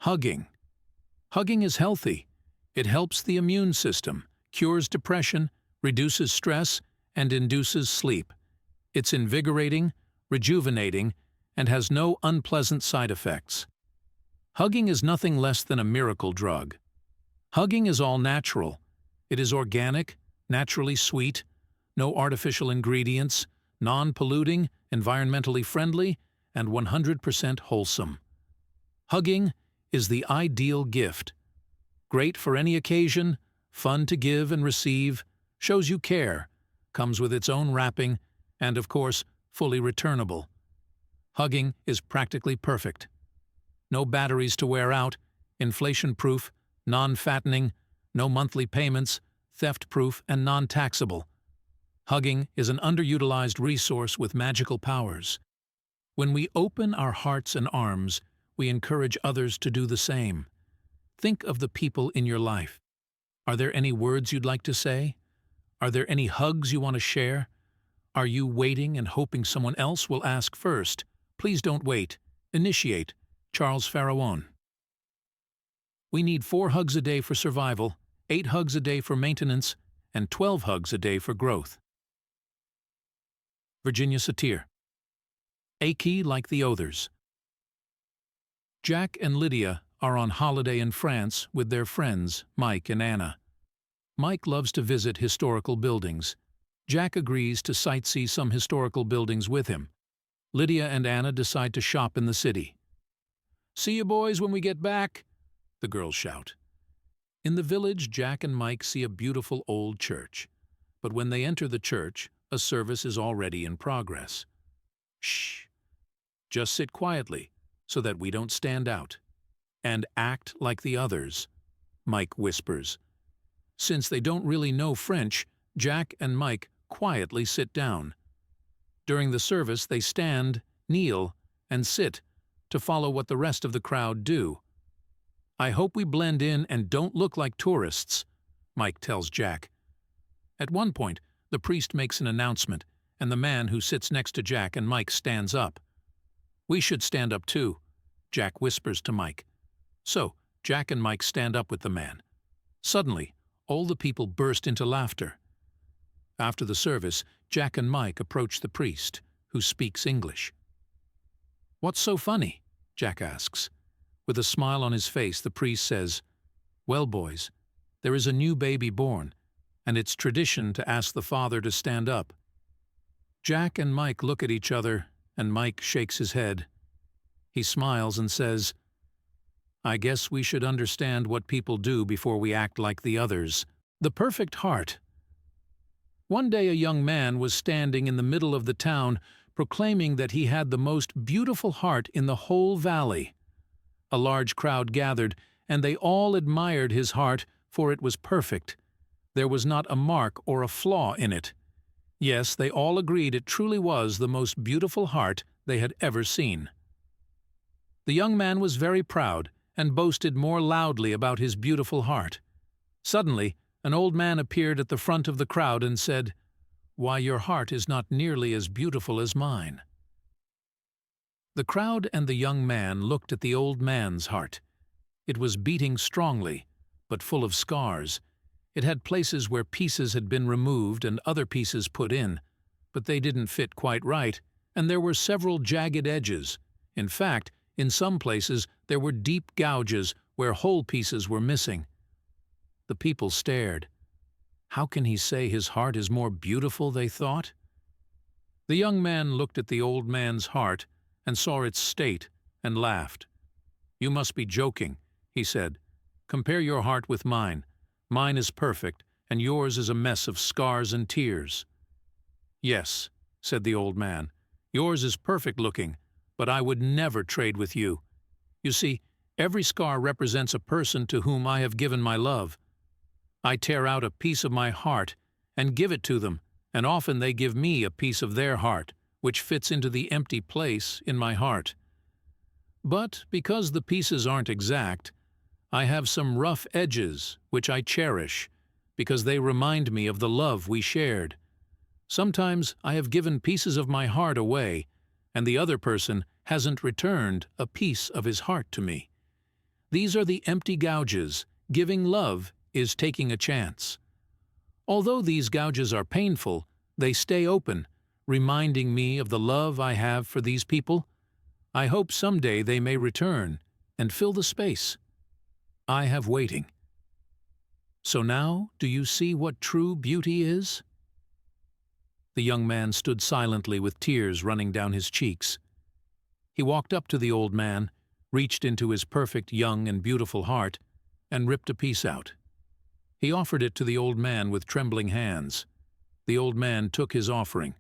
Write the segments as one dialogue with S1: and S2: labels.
S1: Hugging. Hugging is healthy. It helps the immune system, cures depression, reduces stress, and induces sleep. It's invigorating, rejuvenating, and has no unpleasant side effects. Hugging is nothing less than a miracle drug. Hugging is all natural. It is organic, naturally sweet, no artificial ingredients, non-polluting, environmentally friendly, and 100% wholesome. Hugging is the ideal gift. Great for any occasion, fun to give and receive, shows you care, comes with its own wrapping, and of course, fully returnable. Hugging is practically perfect. No batteries to wear out, inflation-proof, non-fattening, no monthly payments, theft-proof, and non-taxable. Hugging is an underutilized resource with magical powers. When we open our hearts and arms, we encourage others to do the same. Think of the people in your life. Are there any words you'd like to say? Are there any hugs you want to share? Are you waiting and hoping someone else will ask first? Please don't wait. Initiate. Charles Farallon. We need 4 hugs a day for survival, 8 hugs a day for maintenance, and 12 hugs a day for growth. Virginia Satir. Achy like the others. Jack and Lydia are on holiday in France with their friends, Mike and Anna. Mike loves to visit historical buildings. Jack agrees to sightsee some historical buildings with him. Lydia and Anna decide to shop in the city. "See you boys when we get back," the girls shout. In the village, Jack and Mike see a beautiful old church. But when they enter the church, a service is already in progress. "Shh! Just sit quietly, so that we don't stand out. And act like the others," Mike whispers. Since they don't really know French, Jack and Mike quietly sit down. During the service, they stand, kneel, and sit to follow what the rest of the crowd do. "I hope we blend in and don't look like tourists," Mike tells Jack. At one point, the priest makes an announcement, and the man who sits next to Jack and Mike stands up. "We should stand up too," Jack whispers to Mike. So, Jack and Mike stand up with the man. Suddenly, all the people burst into laughter. After the service, Jack and Mike approach the priest, who speaks English. "What's so funny?" Jack asks. With a smile on his face, the priest says, "Well, boys, there is a new baby born, and it's tradition to ask the father to stand up." Jack and Mike look at each other, and Mike shakes his head. He smiles and says, "I guess we should understand what people do before we act like the others." The perfect heart. One day a young man was standing in the middle of the town, proclaiming that he had the most beautiful heart in the whole valley. A large crowd gathered, and they all admired his heart, for it was perfect. There was not a mark or a flaw in it. Yes, they all agreed it truly was the most beautiful heart they had ever seen. The young man was very proud and boasted more loudly about his beautiful heart. Suddenly, an old man appeared at the front of the crowd and said, "Why, your heart is not nearly as beautiful as mine." The crowd and the young man looked at the old man's heart. It was beating strongly, but full of scars. It had places where pieces had been removed and other pieces put in, but they didn't fit quite right, and there were several jagged edges. In fact, in some places there were deep gouges where whole pieces were missing. The people stared. How can he say his heart is more beautiful, they thought? The young man looked at the old man's heart and saw its state and laughed. "You must be joking," he said. "Compare your heart with mine. Mine is perfect, and yours is a mess of scars and tears." "Yes," said the old man, "yours is perfect looking, but I would never trade with you. You see, every scar represents a person to whom I have given my love. I tear out a piece of my heart and give it to them, and often they give me a piece of their heart, which fits into the empty place in my heart. But because the pieces aren't exact, I have some rough edges which I cherish, because they remind me of the love we shared. Sometimes I have given pieces of my heart away, and the other person hasn't returned a piece of his heart to me. These are the empty gouges. Giving love is taking a chance. Although these gouges are painful, they stay open, reminding me of the love I have for these people. I hope someday they may return and fill the space I have waiting. So now, do you see what true beauty is? The young man stood silently with tears running down his cheeks. He walked up to the old man, reached into his perfect young and beautiful heart, and ripped a piece out. He offered it to the old man with trembling hands. The old man took his offering,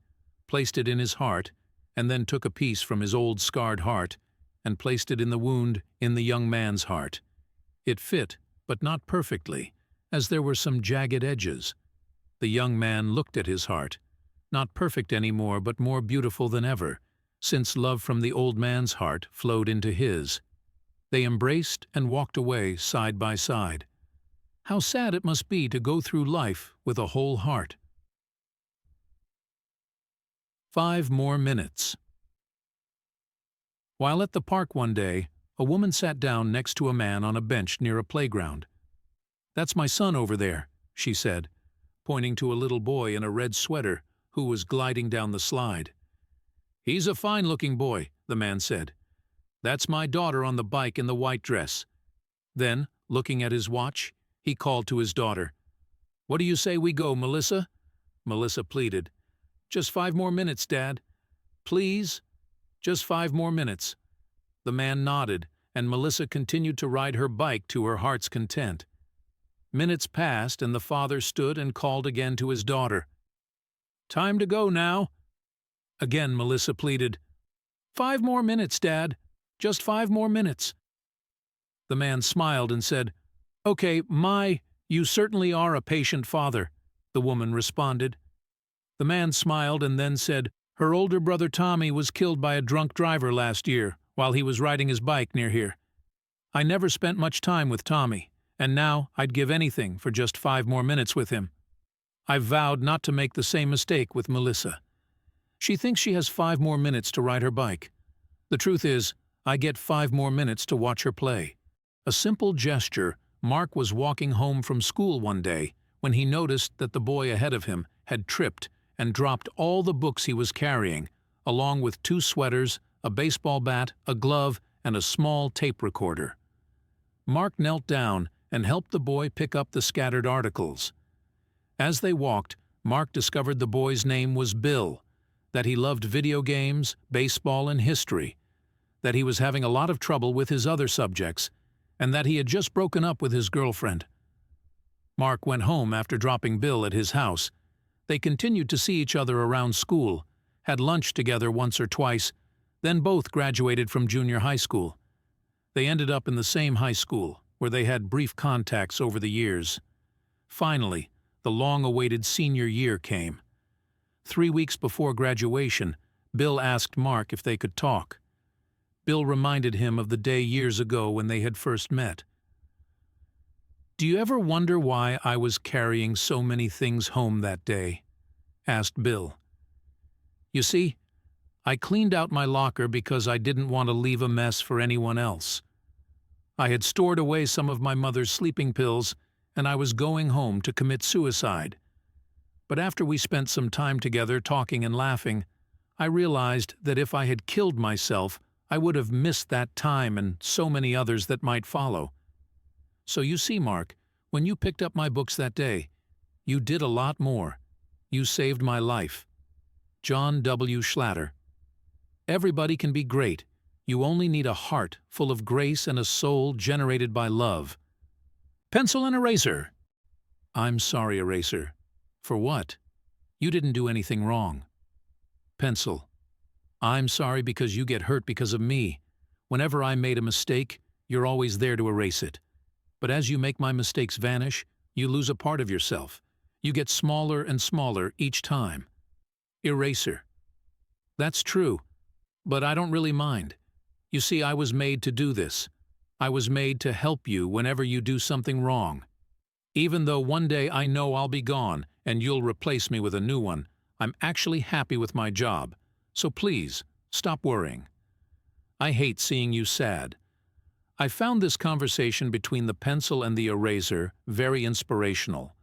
S1: placed it in his heart, and then took a piece from his old scarred heart and placed it in the wound in the young man's heart. It fit, but not perfectly, as there were some jagged edges. The young man looked at his heart, not perfect anymore but more beautiful than ever, since love from the old man's heart flowed into his. They embraced and walked away side by side. How sad it must be to go through life with a whole heart. 5 more minutes. While at the park one day, a woman sat down next to a man on a bench near a playground. "That's my son over there," she said, pointing to a little boy in a red sweater who was gliding down the slide. "He's a fine-looking boy," the man said. "That's my daughter on the bike in the white dress." Then, looking at his watch, he called to his daughter. "What do you say we go, Melissa?" Melissa pleaded. "Just 5 more minutes, Dad. Please? Just 5 more minutes." The man nodded, and Melissa continued to ride her bike to her heart's content. Minutes passed, and the father stood and called again to his daughter. "Time to go now." Again Melissa pleaded. 5 more minutes, Dad. Just 5 more minutes." The man smiled and said, "Okay, you certainly are a patient father," the woman responded. The man smiled and then said, "Her older brother Tommy was killed by a drunk driver last year while he was riding his bike near here. I never spent much time with Tommy, and now I'd give anything for just 5 more minutes with him. I've vowed not to make the same mistake with Melissa. She thinks she has 5 more minutes to ride her bike. The truth is, I get 5 more minutes to watch her play." A simple gesture. Mark was walking home from school one day when he noticed that the boy ahead of him had tripped and dropped all the books he was carrying, along with 2 sweaters, a baseball bat, a glove, and a small tape recorder. Mark knelt down and helped the boy pick up the scattered articles. As they walked, Mark discovered the boy's name was Bill, that he loved video games, baseball, and history, that he was having a lot of trouble with his other subjects, and that he had just broken up with his girlfriend. Mark went home after dropping Bill at his house. They continued to see each other around school, had lunch together once or twice, then both graduated from junior high school. They ended up in the same high school, where they had brief contacts over the years. Finally, the long-awaited senior year came. 3 weeks before graduation, Bill asked Mark if they could talk. Bill reminded him of the day years ago when they had first met. "Do you ever wonder why I was carrying so many things home that day?" asked Bill. "You see, I cleaned out my locker because I didn't want to leave a mess for anyone else. I had stored away some of my mother's sleeping pills, and I was going home to commit suicide. But after we spent some time together talking and laughing, I realized that if I had killed myself, I would have missed that time and so many others that might follow. So you see, Mark, when you picked up my books that day, you did a lot more. You saved my life." John W. Schlatter. Everybody can be great. You only need a heart full of grace and a soul generated by love. Pencil and eraser. I'm sorry, eraser. For what? You didn't do anything wrong. Pencil. I'm sorry because you get hurt because of me. Whenever I made a mistake, you're always there to erase it. But as you make my mistakes vanish, you lose a part of yourself. You get smaller and smaller each time. Eraser. That's true, but I don't really mind. You see, I was made to do this. I was made to help you whenever you do something wrong. Even though one day I know I'll be gone and you'll replace me with a new one, I'm actually happy with my job. So please, stop worrying. I hate seeing you sad. I found this conversation between the pencil and the eraser very inspirational.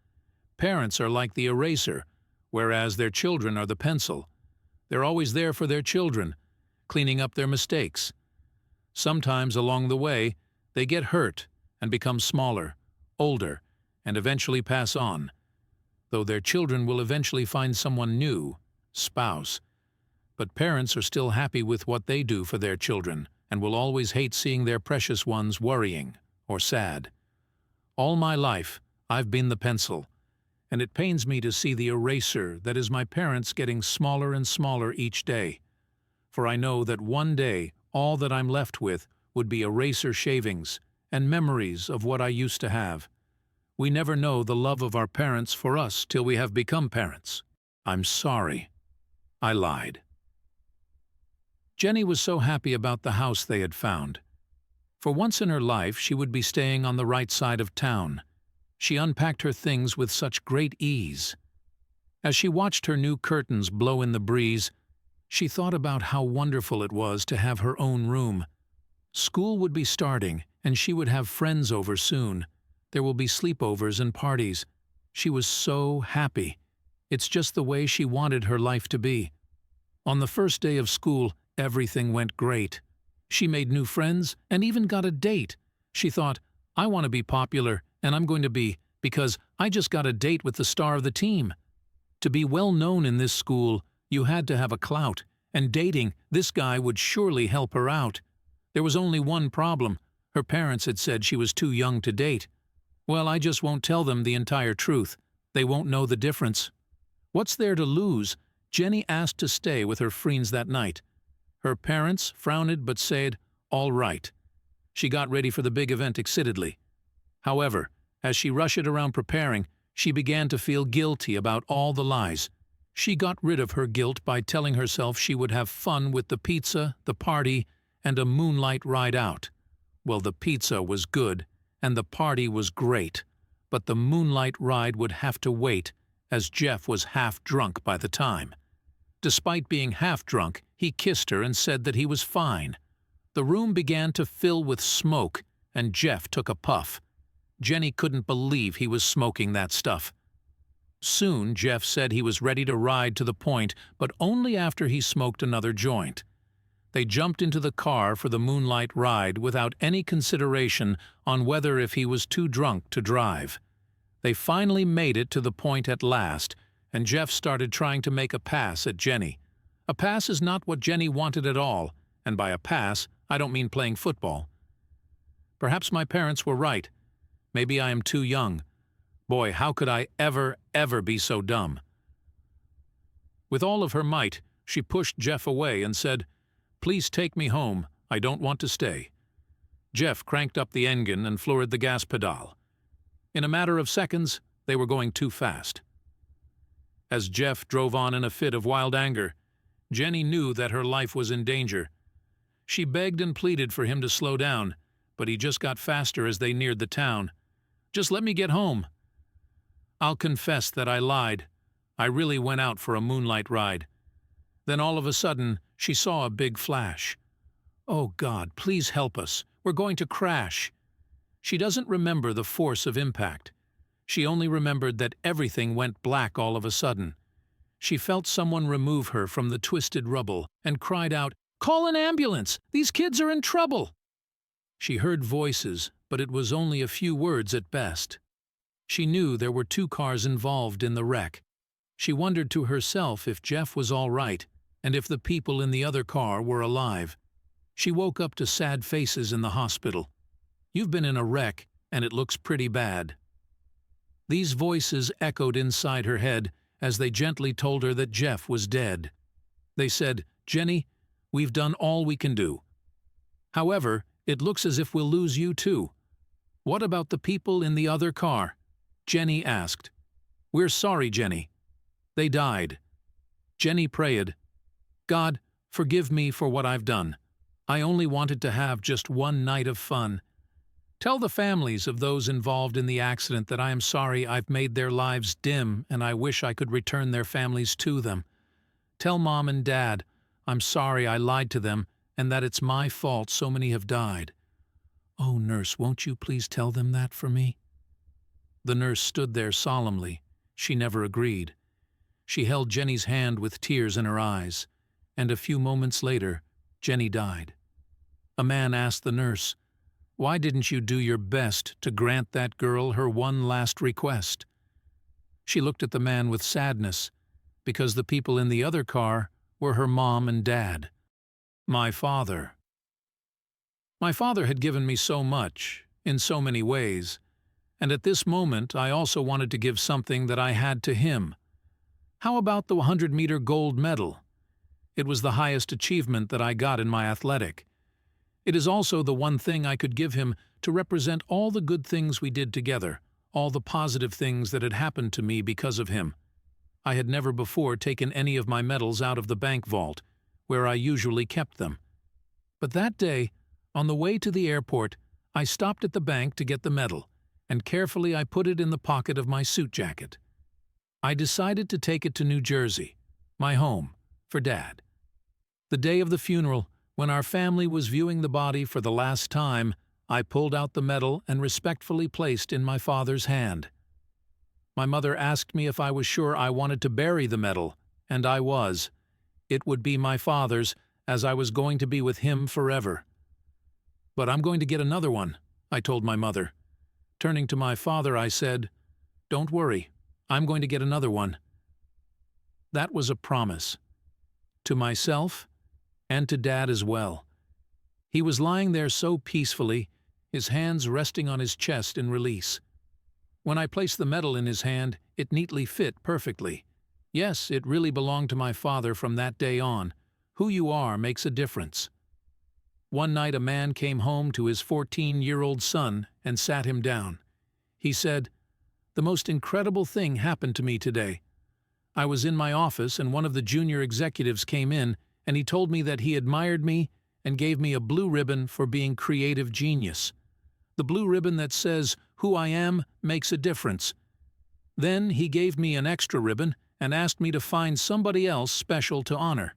S1: Parents are like the eraser, whereas their children are the pencil. They're always there for their children, cleaning up their mistakes. Sometimes along the way, they get hurt and become smaller, older, and eventually pass on, though their children will eventually find someone new, spouse. But parents are still happy with what they do for their children and will always hate seeing their precious ones worrying or sad. All my life, I've been the pencil, and it pains me to see the eraser that is my parents getting smaller and smaller each day. For I know that one day all that I'm left with would be eraser shavings and memories of what I used to have. We never know the love of our parents for us till we have become parents. I'm sorry. I lied. Jenny was so happy about the house they had found. For once in her life, she would be staying on the right side of town. She unpacked her things with such great ease. As she watched her new curtains blow in the breeze, she thought about how wonderful it was to have her own room. School would be starting, and she would have friends over soon. There will be sleepovers and parties. She was so happy. It's just the way she wanted her life to be. On the first day of school, everything went great. She made new friends and even got a date. She thought, I want to be popular, and I'm going to be, because I just got a date with the star of the team. To be well known in this school, you had to have a clout, and dating this guy would surely help her out. There was only one problem. Her parents had said she was too young to date. Well, I just won't tell them the entire truth. They won't know the difference. What's there to lose? Jenny asked to stay with her friends that night. Her parents frowned but said, all right. She got ready for the big event excitedly. However, as she rushed around preparing, she began to feel guilty about all the lies. She got rid of her guilt by telling herself she would have fun with the pizza, the party, and a moonlight ride out. Well, the pizza was good, and the party was great, but the moonlight ride would have to wait, as Jeff was half drunk by the time. Despite being half drunk, he kissed her and said that he was fine. The room began to fill with smoke, and Jeff took a puff. Jenny couldn't believe he was smoking that stuff. Soon, Jeff said he was ready to ride to the point, but only after he smoked another joint. They jumped into the car for the moonlight ride without any consideration on whether if he was too drunk to drive. They finally made it to the point at last, and Jeff started trying to make a pass at Jenny. A pass is not what Jenny wanted at all, and by a pass, I don't mean playing football. Perhaps my parents were right. Maybe I am too young. Boy, how could I ever be so dumb? With all of her might, she pushed Jeff away and said, "Please take me home. I don't want to stay." Jeff cranked up the engine and floored the gas pedal. In a matter of seconds, they were going too fast. As Jeff drove on in a fit of wild anger, Jenny knew that her life was in danger. She begged and pleaded for him to slow down, but he just got faster as they neared the town. "Just let me get home." I'll confess that I lied. I really went out for a moonlight ride. Then all of a sudden, she saw a big flash. "Oh God, please help us. We're going to crash." She doesn't remember the force of impact. She only remembered that everything went black all of a sudden. She felt someone remove her from the twisted rubble and cried out, "Call an ambulance! These kids are in trouble!" She heard voices, but it was only a few words at best. She knew there were 2 cars involved in the wreck. She wondered to herself if Jeff was all right and if the people in the other car were alive. She woke up to sad faces in the hospital. "You've been in a wreck, and it looks pretty bad." These voices echoed inside her head as they gently told her that Jeff was dead. They said, "Jenny, we've done all we can do. However, it looks as if we'll lose you too." "What about the people in the other car?" Jenny asked. "We're sorry, Jenny. They died." Jenny prayed, "God, forgive me for what I've done. I only wanted to have just one night of fun. Tell the families of those involved in the accident that I am sorry I've made their lives dim and I wish I could return their families to them. Tell Mom and Dad I'm sorry I lied to them and that it's my fault so many have died. "Oh, nurse, won't you please tell them that for me?" The nurse stood there solemnly. She never agreed. She held Jenny's hand with tears in her eyes, and a few moments later, Jenny died. A man asked the nurse, "Why didn't you do your best to grant that girl her one last request?" She looked at the man with sadness, because the people in the other car were her mom and dad. My father. My father had given me so much, in so many ways, and at this moment I also wanted to give something that I had to him. How about the 100-meter gold medal? It was the highest achievement that I got in my athletic. It is also the one thing I could give him to represent all the good things we did together, all the positive things that had happened to me because of him. I had never before taken any of my medals out of the bank vault, where I usually kept them. But that day, on the way to the airport, I stopped at the bank to get the medal, and carefully I put it in the pocket of my suit jacket. I decided to take it to New Jersey, my home, for Dad. The day of the funeral, when our family was viewing the body for the last time, I pulled out the medal and respectfully placed in my father's hand. My mother asked me if I was sure I wanted to bury the medal, and I was. It would be my father's, as I was going to be with him forever. "But I'm going to get another one," I told my mother. Turning to my father, I said, "Don't worry, I'm going to get another one." That was a promise. To myself, and to Dad as well. He was lying there so peacefully, his hands resting on his chest in release. When I placed the medal in his hand, it neatly fit perfectly. Yes, it really belonged to my father from that day on. Who you are makes a difference. One night a man came home to his 14-year-old son and sat him down. He said, "The most incredible thing happened to me today. I was in my office and one of the junior executives came in and he told me that he admired me and gave me a blue ribbon for being creative genius. The blue ribbon that says, 'Who I am makes a difference.' Then he gave me an extra ribbon and asked me to find somebody else special to honor.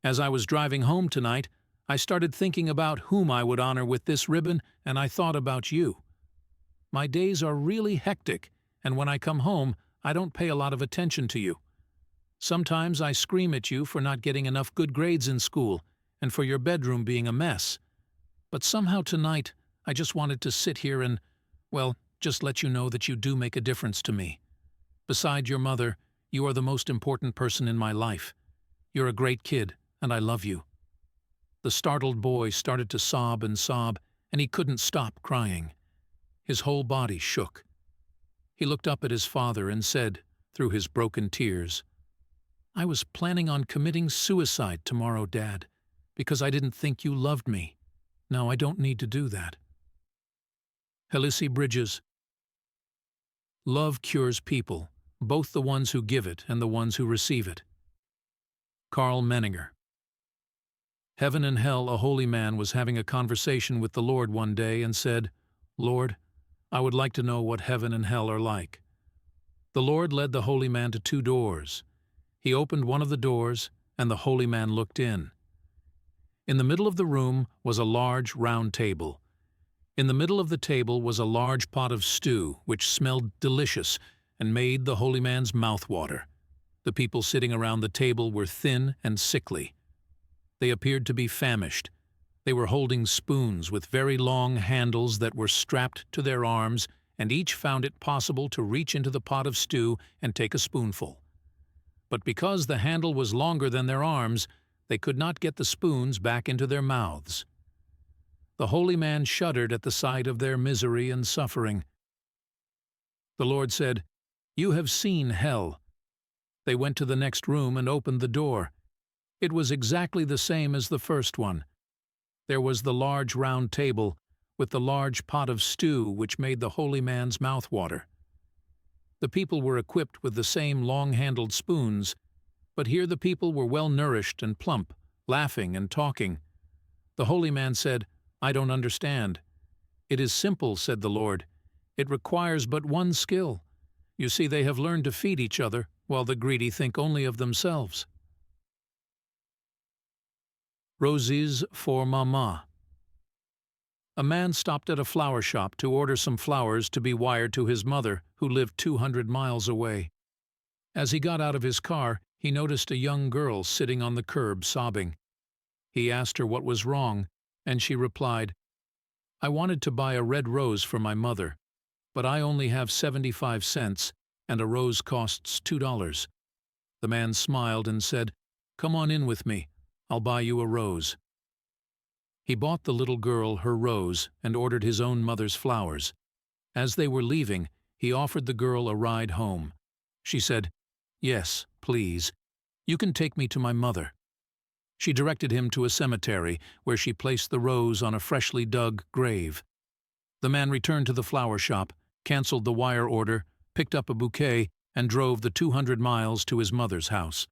S1: As I was driving home tonight, I started thinking about whom I would honor with this ribbon, and I thought about you. My days are really hectic, and when I come home, I don't pay a lot of attention to you. Sometimes I scream at you for not getting enough good grades in school and for your bedroom being a mess. But somehow tonight, I just wanted to sit here and, well, just let you know that you do make a difference to me. Beside your mother, you are the most important person in my life. You're a great kid, and I love you." The startled boy started to sob, and he couldn't stop crying. His whole body shook. He looked up at his father and said, through his broken tears, "I was planning on committing suicide tomorrow, Dad, because I didn't think you loved me. Now I don't need to do that." Helisi Bridges. Love cures people, both the ones who give it and the ones who receive it. Carl Menninger. Heaven and hell, a holy man was having a conversation with the Lord one day and said, "Lord, I would like to know what heaven and hell are like." The Lord led the holy man to 2 doors. He opened one of the doors, and the holy man looked in. In the middle of the room was a large round table. In the middle of the table was a large pot of stew, which smelled delicious and made the holy man's mouth water. The people sitting around the table were thin and sickly. They appeared to be famished. They were holding spoons with very long handles that were strapped to their arms, and each found it possible to reach into the pot of stew and take a spoonful. But because the handle was longer than their arms, they could not get the spoons back into their mouths. The holy man shuddered at the sight of their misery and suffering. The Lord said, "You have seen hell." They went to the next room and opened the door. It was exactly the same as the first one. There was the large round table with the large pot of stew which made the holy man's mouth water. The people were equipped with the same long-handled spoons, but here the people were well-nourished and plump, laughing and talking. The holy man said, "I don't understand." "It is simple," said the Lord. "It requires but one skill. You see, they have learned to feed each other, while the greedy think only of themselves." Roses for Mama. A man stopped at a flower shop to order some flowers to be wired to his mother, who lived 200 miles away. As he got out of his car, he noticed a young girl sitting on the curb sobbing. He asked her what was wrong, and she replied, "I wanted to buy a red rose for my mother, but I only have 75 cents, and a rose costs $2. The man smiled and said, "Come on in with me. I'll buy you a rose." He bought the little girl her rose and ordered his own mother's flowers. As they were leaving, he offered the girl a ride home. She said, "Yes, please. You can take me to my mother." She directed him to a cemetery where she placed the rose on a freshly dug grave. The man returned to the flower shop, canceled the wire order, picked up a bouquet, and drove the 200 miles to his mother's house.